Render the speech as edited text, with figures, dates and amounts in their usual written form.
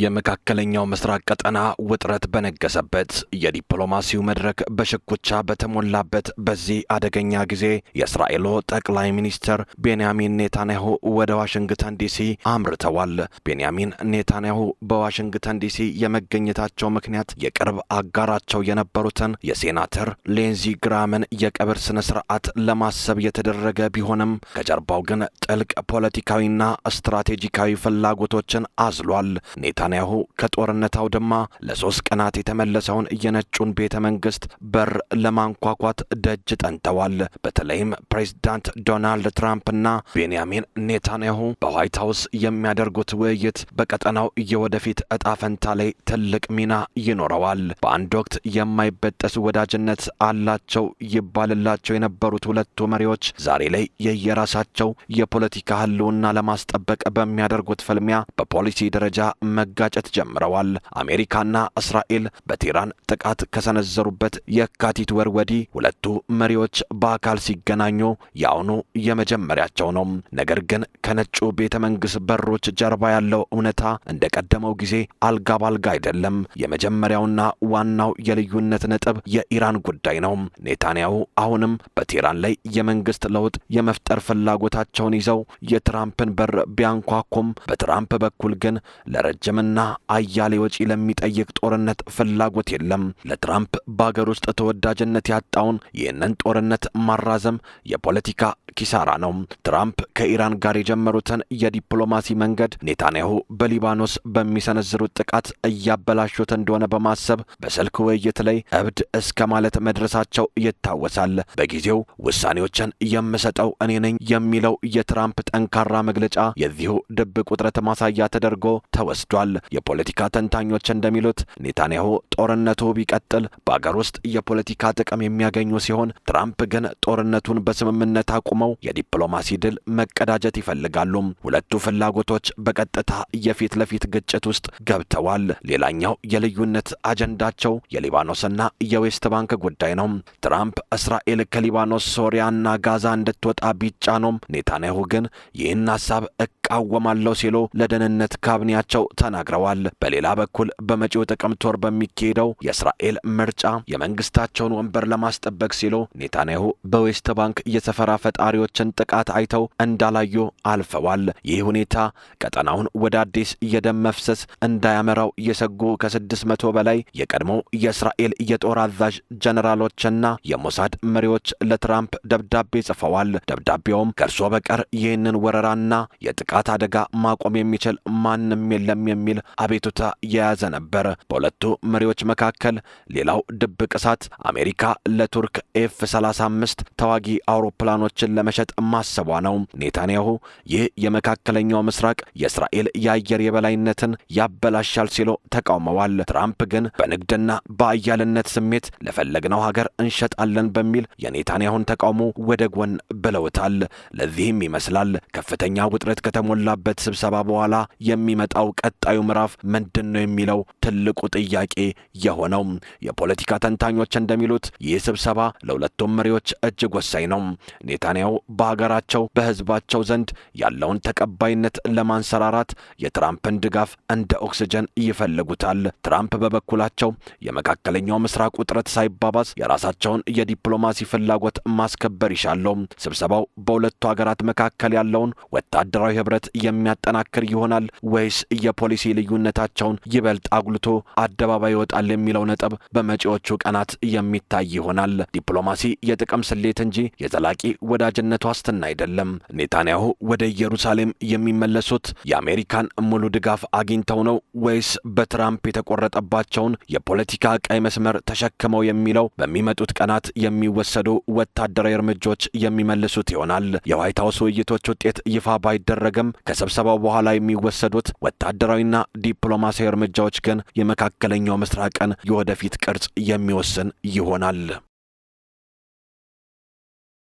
የመካከለኛው ምስራቅ ቀጠና ውጥረት በነገሰበት የዲፕሎማሲው መድረክ በሽኩቻ በተሞላበት በዚህ አደገኛ ጊዜ የእስራኤሉ ጠቅላይ ሚኒስትር ቤንያሚን ኔታንያሁ ወደ ዋሽንግተን ዲሲ አምርተዋል። ቤንያሚን ኔታንያሁ በዋሽንግተን ዲሲ የመገኘታቸው ምክንያት የቅርብ አጋራቸው የነበሩትን የሴናተር ሊንዚ ግራምን የቀብር ስነ ስርዓት ለማሰብ የተደረገ ቢሆንም ከጀርባው ግን ጥልቅ ፖለቲካዊና ስትራቴጂካዊ ፍላጎቶችን አዝሏል። ኔታንያሁ ከጦርነት አውድማ ለ3 ቀናት የተመለሰውን የነጩን ቤተ መንግስት በር ለማንኳኳት ደጅ ጠንተዋል። በተለይም ፕሬዝዳንት ዶናልድ ትራምፕና ቤንያሚን ኔታንያሁ በዋይት ሃውስ የሚያደርጉት ውይይት በቀጠናው የወደፊት እጣ ፈንታ ላይ ትልቅ ሚና ይኖረዋል። በአንድ ወቅት የማይበጠስ ወዳጅነት አላቸው ይባልላቸው የነበሩት ሁለቱ መሪዎች ዛሬ ላይ የየራሳቸው የፖለቲካ ህልውና ለማስጠበቅ በሚያደርጉት ፍልሚያ በፖሊሲ ደረጃ መጋጨት ጀምረዋል። አሜሪካና እስራኤል በቴህራን ጥቃት ከሰነዘሩበት የካቲት ወር ወዲህ ሁለቱ መሪዎች በአካል ሲገናኙ ያውኑ የመጀመሪያቸው ነው። ነገር ግን ከነጩ ቤተ መንግስት በሮች ጀርባ ያለው እውነታ እንደቀደመው ጊዜ አልጋ ባልጋ አይደለም። የመጀመሪያውና ዋናው የልዩነት ነጥብ የኢራን ጉዳይ ነው። ኔታንያሁ አሁንም በቴህራን ላይ የመንግስት ለውጥ የመፍጠር ፍላጎታቸውን ይዘው የትራምፕን በር ቢያንኳኩም በትራምፕ በኩል ግን ለረጅምና አያሌ ወጪ ለሚጠይቅ ጦርነት ፍላጎት የለም። ለትራምፕ በአገር ውስጥ ተወዳጅነት ያጣውን ይህንን ጦርነት ማራዘም የፖለቲካ ኪሳራ ነው። ትራምፕ ከኢራን ጋር የጀመሩትን የዲፕሎማሲ መንገድ ኔታንያሁ በሊባኖስ በሚሰነዝሩት ጥቃት እያበላሹት እንደሆነ በማሰብ በስልክ ውይይት ላይ እብድ እስከ ማለት መድረሳቸው ይታወሳል። በጊዜው ውሳኔዎችን የምሰጠው እኔ ነኝ የሚለው የትራምፕ ጠንካራ መግለጫ የዚሁ ድብቅ ውጥረት ማሳያ ተደርጎ ተወስዷል። የፖለቲካ ተንታኞች እንደሚሉት ኔታንያሁ ጦርነቱ ቢቀጥል በአገር ውስጥ የፖለቲካ ጥቅም የሚያገኙ ሲሆን፣ ትራምፕ ግን ጦርነቱን በስምምነት አቁመው የዲፕሎማሲ ድል መቀዳጀት ይፈልጋሉ። ሁለቱ ፍላጎቶች በቀጥታ የፊት ለፊት ግጭት ውስጥ ገብተዋል። ሌላኛው የልዩነት አጀንዳቸው የሊባኖስና የዌስት ባንክ ጉዳይ ነው። ትራምፕ እስራኤል ከሊባኖስ፣ ሶሪያና ጋዛ እንድትወጣ ቢጫኑም ኔታንያሁ ግን ይህን ሐሳብ እቃወማለሁ ሲሉ ለደህንነት ካቢኔያቸው ተናግረዋል። በሌላ በኩል በመጪው ጥቅምት ወር በሚካሄደው የእስራኤል ምርጫ የመንግስታቸውን ወንበር ለማስጠበቅ ሲሉ ኔታንያሁ በዌስት ባንክ የሰፈራ ፈጣሪዎችን ጥቃት አይተው እንዳላዩ አልፈዋል። ይህ ሁኔታ ቀጠናውን ወደ አዲስ የደም መፍሰስ እንዳያመራው የሰጉ ከ600 በላይ የቀድሞ የእስራኤል የጦር አዛዥ ጀነራሎችና የሞሳድ መሪዎች ለትራምፕ ደብዳቤ ጽፈዋል። ደብዳቤውም ከእርሶ በቀር ይህንን ወረራና የጥቃት አደጋ ማቆም የሚችል ማንም የለም የሚል አቤቱታ የያዘ ነበር። በሁለቱ መሪዎች መካከል ሌላው ድብቅ እሳት አሜሪካ ለቱርክ F-35 ተዋጊ አውሮፕላኖችን ለመሸጥ ማሰቧ ነው። ኔታንያሁ ይህ የመካከለኛው ምስራቅ የእስራኤል የአየር የበላይነትን ያበላሻል ሲሉ ተቃውመዋል። ትራምፕ ግን በንግድና በአያልነት ስሜት ለፈለግነው ሀገር እንሸጣለን በሚል የኔታንያሁን ተቃውሞ ወደ ጎን ብለውታል። ለዚህም ይመስላል ከፍተኛ ውጥረት ከተሞላበት ስብሰባ በኋላ የሚመጣው ቀጣዩ ምዕራፍ ምንድን ነው የሚለው ትልቁ ጥያቄ የሆነው። የፖለቲካ ተንታኞች እንደሚሉት ይህ ስብሰባ ለሁለቱም መሪዎች እጅግ ወሳኝ ነው። ኔታንያሁ በሀገራቸው በህዝባቸው ዘንድ ያለውን ተቀባይነት ለማንሰራራት የትራምፕን ድጋፍ እንደ ኦክስጅን ይፈልጉታል። ትራምፕ በበኩላቸው የመካከለኛው ምስራቅ ውጥረት ሳይባባስ የራሳቸውን የዲፕሎማሲ ፍላጎት ማስከበር ይሻሉ። ስብሰባው በሁለቱ ሀገራት መካከል ያለውን ወታደራዊ ህብረት የሚያጠናክር ይሆናል ወይስ የፖሊሲ ልዩነታቸውን ይበልጥ አጉልቶ አደባባይ ይወጣል የሚለው ነጥብ በመጪዎቹ ቀናት የሚታይ ይሆናል። ዲፕሎማሲ የጥቅም ስሌት እንጂ የዘላቂ ወዳጅነት ዋስትና አይደለም። ኔታንያሁ ወደ ኢየሩሳሌም የሚመለሱት የአሜሪካን ሙሉ ድጋፍ አግኝተው ነው ወይስ በትራምፕ የተቆረጠባቸውን የፖለቲካ ቀይ መስመር ተሸክመው የሚለው በሚመጡት ቀናት የሚወሰዱ ወታደራዊ እርምጃዎች የሚመልሱት ይሆናል። የዋይት ሃውስ ውይይቶች ውጤት ይፋ ባይደረግም ከስብሰባው በኋላ የሚወሰዱት ወታደራዊና ዲፕሎማሲያዊ እርምጃዎች ግን የመካከለኛው ምስራቅን የወደፊት ቅርጽ የሚወስን ይሆናል።